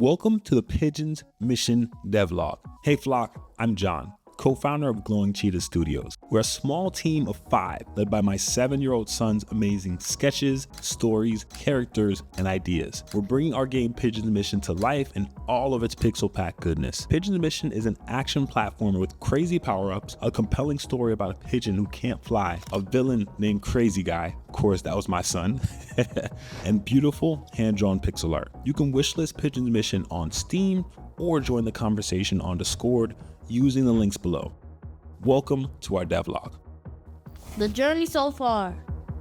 Welcome to the Pigeon's Mission Devlog. Hey flock, I'm John, co-founder of Glowing Cheetah Studios. We're a small team of 5 led by my 7-year-old son's amazing sketches, stories, characters, and ideas. We're bringing our game Pigeon's Mission to life in all of its pixel pack goodness. Pigeon's Mission is an action platformer with crazy power-ups, a compelling story about a pigeon who can't fly, a villain named Crazy Guy, of course that was my son, and beautiful hand-drawn pixel art. You can wishlist Pigeon's Mission on Steam or join the conversation on Discord using the links below. Welcome to our devlog. The journey so far.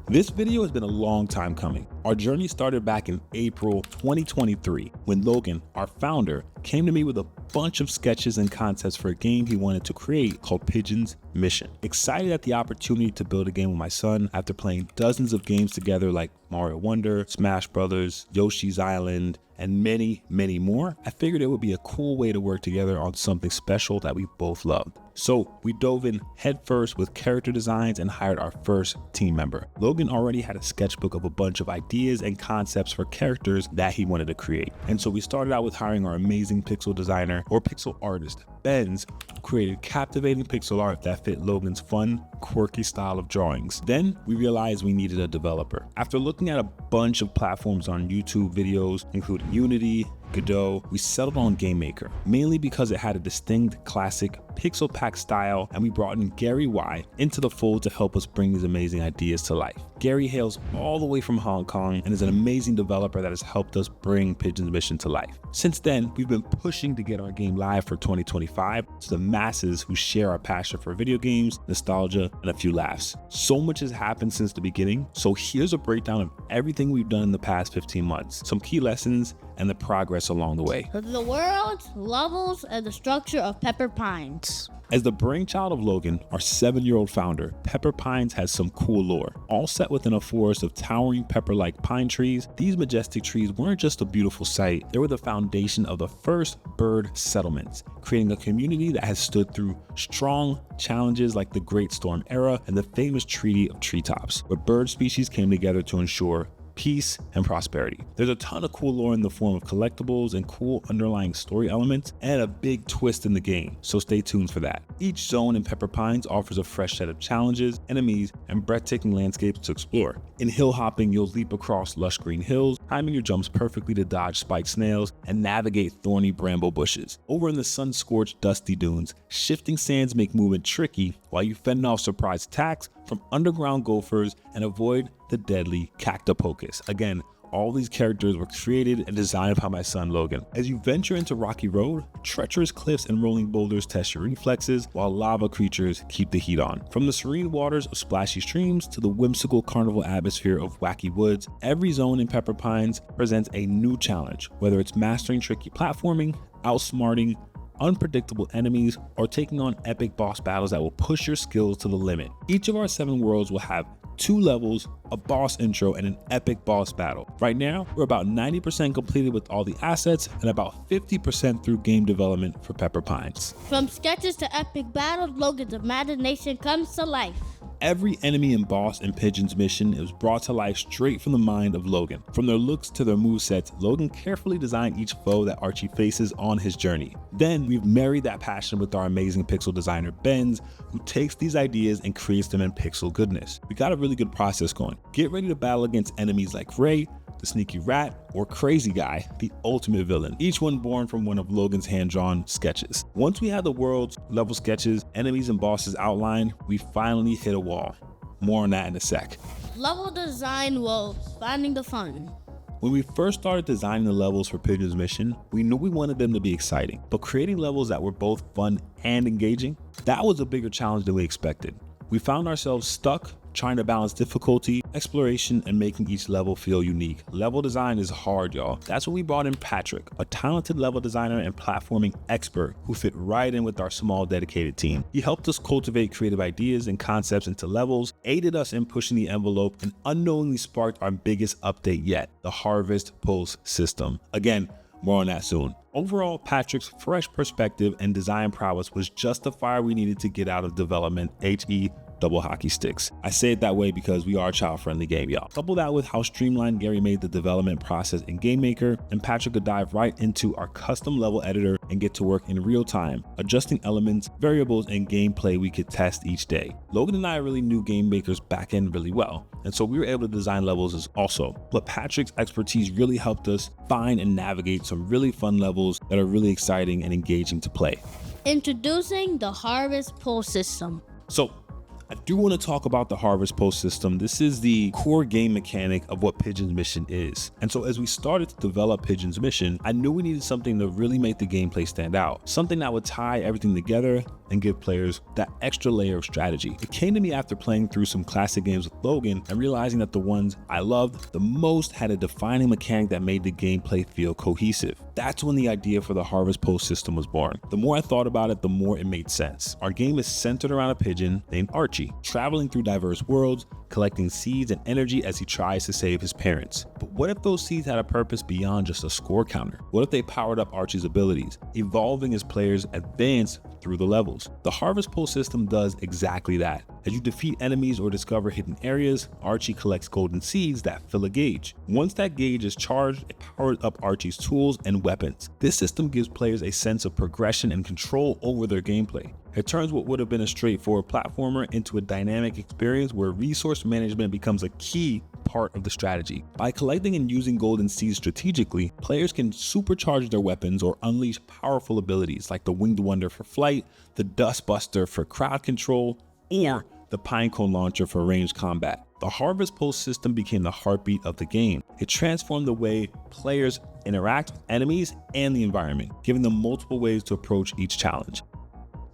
This video has been a long time coming. Our journey started back in April 2023 when Logan, our founder, came to me with a bunch of sketches and concepts for a game he wanted to create called Pigeon's Mission. Excited at the opportunity to build a game with my son after playing dozens of games together like Mario Wonder, Smash Brothers, Yoshi's Island, and many, many more, I figured it would be a cool way to work together on something special that we both loved. So we dove in headfirst with character designs and hired our first team member. Logan already had a sketchbook of a bunch of ideas and concepts for characters that he wanted to create. And so we started out with hiring our amazing pixel designer or pixel artist, Benz, who created captivating pixel art that fit Logan's fun, quirky style of drawings. Then we realized we needed a developer. After looking at a bunch of platforms on YouTube videos, including Unity, Godot, we settled on GameMaker, mainly because it had a distinct classic pixel pack style, and we brought in Gary Y into the fold to help us bring these amazing ideas to life. Gary hails all the way from Hong Kong and is an amazing developer that has helped us bring Pigeon's Mission to life. Since then, we've been pushing to get our game live for 2025 to the masses who share our passion for video games, nostalgia, and a few laughs. So much has happened since the beginning, so here's a breakdown of everything we've done in the past 15 months, some key lessons, and the progress along the way. The world, levels, and the structure of Pepper Pines. As the brainchild of Logan, our 7-year-old founder, Pepper Pines has some cool lore. All set within a forest of towering pepper-like pine trees, these majestic trees weren't just a beautiful sight, they were the foundation of the first bird settlements, creating a community that has stood through strong challenges like the Great Storm Era and the famous Treaty of Treetops, where bird species came together to ensure peace and prosperity. There's a ton of cool lore in the form of collectibles and cool underlying story elements and a big twist in the game, so stay tuned for that. Each zone in Pepper Pines offers a fresh set of challenges, enemies, and breathtaking landscapes to explore. In hill hopping, you'll leap across lush green hills, timing your jumps perfectly to dodge spiked snails and navigate thorny bramble bushes. Over in the sun-scorched dusty dunes, shifting sands make movement tricky while you fend off surprise attacks from underground gophers and avoid the deadly Cactopocus. Again, all these characters were created and designed by my son Logan. As you venture into Rocky Road, treacherous cliffs and rolling boulders test your reflexes, while lava creatures keep the heat on. From the serene waters of splashy streams to the whimsical carnival atmosphere of wacky woods, every zone in Pepper Pines presents a new challenge, whether it's mastering tricky platforming, outsmarting unpredictable enemies, or taking on epic boss battles that will push your skills to the limit. Each of our 7 worlds will have 2 levels, a boss intro, and an epic boss battle. Right now, we're about 90% completed with all the assets and about 50% through game development for Pepper Pines. From sketches to epic battles, Logan's imagination comes to life. Every enemy and boss in Pigeon's Mission is brought to life straight from the mind of Logan. From their looks to their movesets, Logan carefully designed each foe that Archie faces on his journey. Then we've married that passion with our amazing pixel designer Benz, who takes these ideas and creates them in pixel goodness. We got a really good process going. Get ready to battle against enemies like Ray, the Sneaky Rat, or Crazy Guy, the ultimate villain, each one born from one of Logan's hand-drawn sketches. Once we had the world's level sketches, enemies and bosses outlined, we finally hit a wall. More on that in a sec. Level design was finding the fun. When we first started designing the levels for Pigeon's Mission, we knew we wanted them to be exciting, but creating levels that were both fun and engaging, that was a bigger challenge than we expected. We found ourselves stuck trying to balance difficulty, exploration, and making each level feel unique. Level design is hard, y'all. That's when we brought in Patrick, a talented level designer and platforming expert who fit right in with our small dedicated team. He helped us cultivate creative ideas and concepts into levels, aided us in pushing the envelope, and unknowingly sparked our biggest update yet, the Harvest Pulse system. Again, more on that soon. Overall, Patrick's fresh perspective and design prowess was just the fire we needed to get out of development HE double hockey sticks. I say it that way because we are a child-friendly game, y'all. Couple that with how streamlined Gary made the development process in Game Maker, and Patrick could dive right into our custom level editor and get to work in real time, adjusting elements, variables, and gameplay we could test each day. Logan and I really knew Game Maker's backend really well, and so we were able to design levels also. But Patrick's expertise really helped us find and navigate some really fun levels that are really exciting and engaging to play. Introducing the Harvest Pole system. So, I do want to talk about the Harvest Post system. This is the core game mechanic of what Pigeon's mission is. And so as we started to develop Pigeon's mission, I knew we needed something to really make the gameplay stand out. Something that would tie everything together and give players that extra layer of strategy. It came to me after playing through some classic games with Logan and realizing that the ones I loved the most had a defining mechanic that made the gameplay feel cohesive. That's when the idea for the Harvest Post system was born. The more I thought about it, the more it made sense. Our game is centered around a pigeon named Archie, traveling through diverse worlds, collecting seeds and energy as he tries to save his parents. But what if those seeds had a purpose beyond just a score counter? What if they powered up Archie's abilities, evolving as players advance through the levels? The Harvest Pole system does exactly that. As you defeat enemies or discover hidden areas, Archie collects golden seeds that fill a gauge. Once that gauge is charged, it powers up Archie's tools and weapons. This system gives players a sense of progression and control over their gameplay. It turns what would have been a straightforward platformer into a dynamic experience where resource management becomes a key part of the strategy. By collecting and using golden seeds strategically, players can supercharge their weapons or unleash powerful abilities like the Winged Wonder for flight, the Dust Buster for crowd control, or the Pinecone Launcher for ranged combat. The Harvest Post system became the heartbeat of the game. It transformed the way players interact with enemies and the environment, giving them multiple ways to approach each challenge.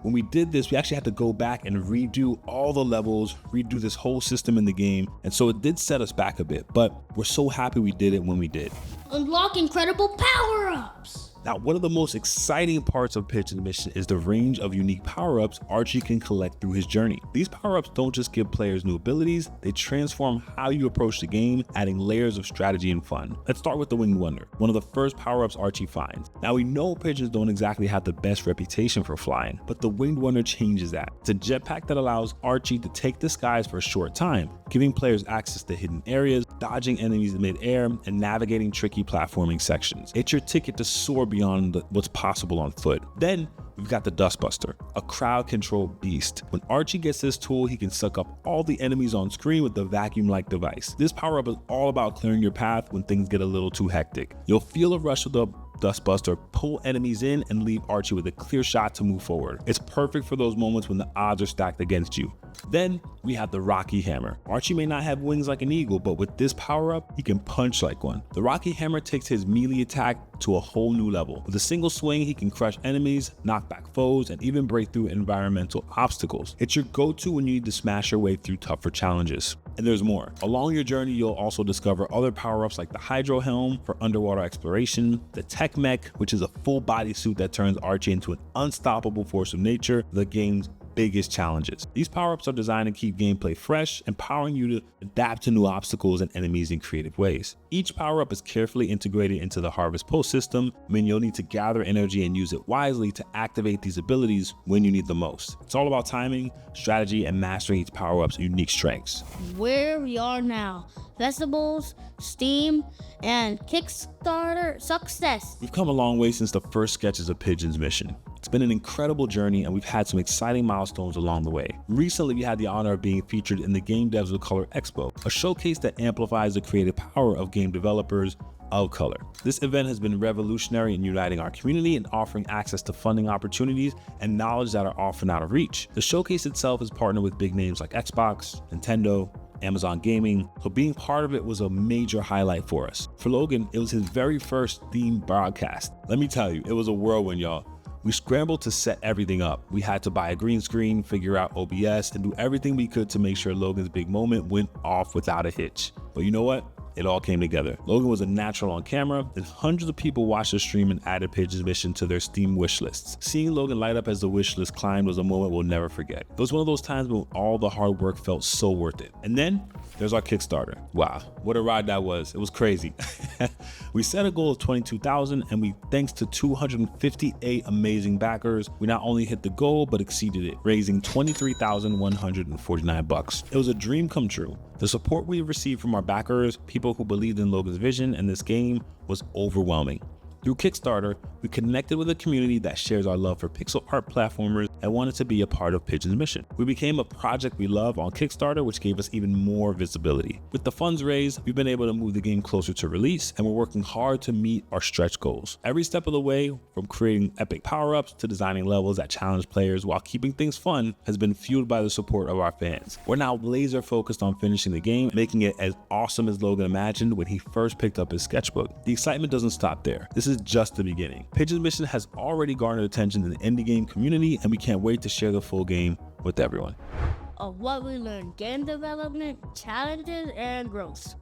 When we did this, we actually had to go back and redo all the levels, redo this whole system in the game, and so it did set us back a bit, but we're so happy we did it when we did. Unlock incredible power-ups. Now, one of the most exciting parts of Pigeon's mission is the range of unique power-ups Archie can collect through his journey. These power-ups don't just give players new abilities, they transform how you approach the game, adding layers of strategy and fun. Let's start with the Winged Wonder, one of the first power-ups Archie finds. Now, we know pigeons don't exactly have the best reputation for flying, but the Winged Wonder changes that. It's a jetpack that allows Archie to take the skies for a short time, giving players access to hidden areas, dodging enemies in mid-air, and navigating tricky platforming sections. It's your ticket to soar beyond what's possible on foot. Then we've got the Dust Buster, a crowd control beast. When Archie gets this tool, he can suck up all the enemies on screen with the vacuum-like device. This power-up is all about clearing your path when things get a little too hectic. You'll feel a rush of the Dust Buster pull enemies in and leave Archie with a clear shot to move forward. It's perfect for those moments when the odds are stacked against you. Then we have the Rocky Hammer. Archie may not have wings like an eagle, but with this power-up, he can punch like one. The Rocky Hammer takes his melee attack to a whole new level. With a single swing, he can crush enemies, knock back foes, and even break through environmental obstacles. It's your go-to when you need to smash your way through tougher challenges. And there's more. Along your journey, you'll also discover other power-ups like the Hydro Helm for underwater exploration, the Tech Mech, which is a full body suit that turns Archie into an unstoppable force of nature, the game's biggest challenges. These power-ups are designed to keep gameplay fresh, empowering you to adapt to new obstacles and enemies in creative ways. Each power-up is carefully integrated into the Harvest Post system, meaning you'll need to gather energy and use it wisely to activate these abilities when you need the most. It's all about timing, strategy, and mastering each power-up's unique strengths. Where we are now, festivals, Steam, and Kickstarter success. We've come a long way since the first sketches of Pigeon's mission. It's been an incredible journey, and we've had some exciting milestones along the way. Recently, we had the honor of being featured in the Game Devs with Color Expo, a showcase that amplifies the creative power of game developers of color. This event has been revolutionary in uniting our community and offering access to funding opportunities and knowledge that are often out of reach. The showcase itself is partnered with big names like Xbox, Nintendo, Amazon Gaming, so being part of it was a major highlight for us. For Logan, it was his very first themed broadcast. Let me tell you, it was a whirlwind, y'all. We scrambled to set everything up. We had to buy a green screen, figure out OBS, and do everything we could to make sure Logan's big moment went off without a hitch. But you know what? it all came together. Logan was a natural on camera, and hundreds of people watched the stream and added Pigeon's mission to their Steam wish lists. Seeing Logan light up as the wish list climbed was a moment we'll never forget. It was one of those times when all the hard work felt so worth it. And then there's our Kickstarter. Wow, what a ride that was. It was crazy. We set a goal of 22,000, and thanks to 258 amazing backers, we not only hit the goal, but exceeded it, raising $23,149. It was a dream come true. The support we received from our backers, people who believed in Logan's vision and this game, was overwhelming. Through Kickstarter, we connected with a community that shares our love for pixel art platformers and wanted to be a part of Pigeon's mission. We became a project we love on Kickstarter, which gave us even more visibility. With the funds raised, we've been able to move the game closer to release, and we're working hard to meet our stretch goals. Every step of the way, from creating epic power-ups to designing levels that challenge players while keeping things fun, has been fueled by the support of our fans. We're now laser focused on finishing the game, making it as awesome as Logan imagined when he first picked up his sketchbook. The excitement doesn't stop there. This is just the beginning. Pigeon's mission has already garnered attention in the indie game community, and we can't wait to share the full game with everyone. Of what we learned: game development, challenges, and growth.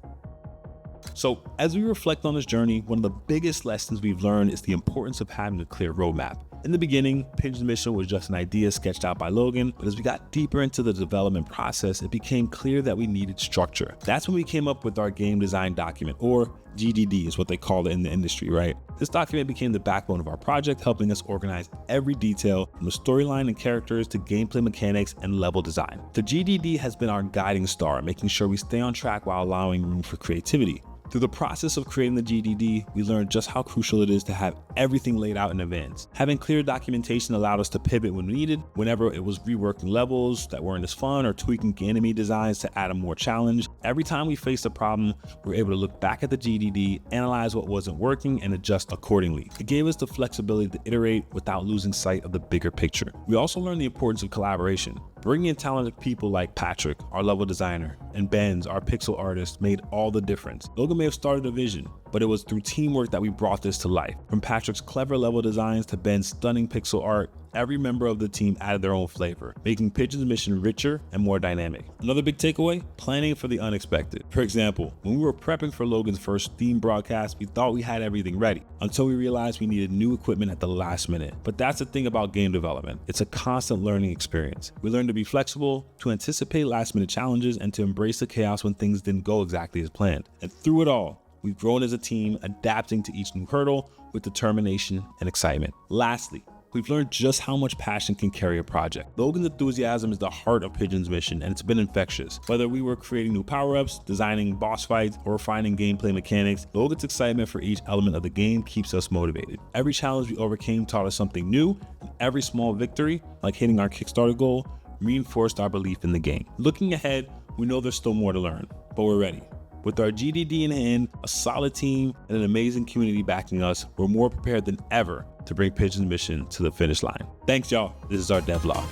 So as we reflect on this journey, one of the biggest lessons we've learned is the importance of having a clear roadmap. In the beginning, Pigeon's mission was just an idea sketched out by Logan, but as we got deeper into the development process, it became clear that we needed structure. That's when we came up with our game design document, or GDD is what they call it in the industry, right? This document became the backbone of our project, helping us organize every detail from the storyline and characters to gameplay mechanics and level design. The GDD has been our guiding star, making sure we stay on track while allowing room for creativity. Through the process of creating the GDD, we learned just how crucial it is to have everything laid out in advance. Having clear documentation allowed us to pivot when needed, whenever it was reworking levels that weren't as fun or tweaking enemy designs to add a more challenge. Every time we faced a problem, we were able to look back at the GDD, analyze what wasn't working, and adjust accordingly. It gave us the flexibility to iterate without losing sight of the bigger picture. We also learned the importance of collaboration. Bringing in talented people like Patrick, our level designer, and Benz, our pixel artist, made all the difference. Logan may have started a vision, but it was through teamwork that we brought this to life. From Patrick's clever level designs to Ben's stunning pixel art, every member of the team added their own flavor, making Pigeon's mission richer and more dynamic. Another big takeaway: planning for the unexpected. For example, when we were prepping for Logan's first Steam broadcast, we thought we had everything ready, until we realized we needed new equipment at the last minute. But that's the thing about game development. It's a constant learning experience. We learn to be flexible, to anticipate last minute challenges, and to embrace the chaos when things didn't go exactly as planned. And through it all, we've grown as a team, adapting to each new hurdle with determination and excitement. Lastly, we've learned just how much passion can carry a project. Logan's enthusiasm is the heart of Pigeon's mission, and it's been infectious. Whether we were creating new power-ups, designing boss fights, or refining gameplay mechanics, Logan's excitement for each element of the game keeps us motivated. Every challenge we overcame taught us something new, and every small victory, like hitting our Kickstarter goal, reinforced our belief in the game. Looking ahead, we know there's still more to learn, but we're ready. With our GDD in hand, a solid team, and an amazing community backing us, we're more prepared than ever to bring Pigeon's mission to the finish line. Thanks, y'all. This is our devlog.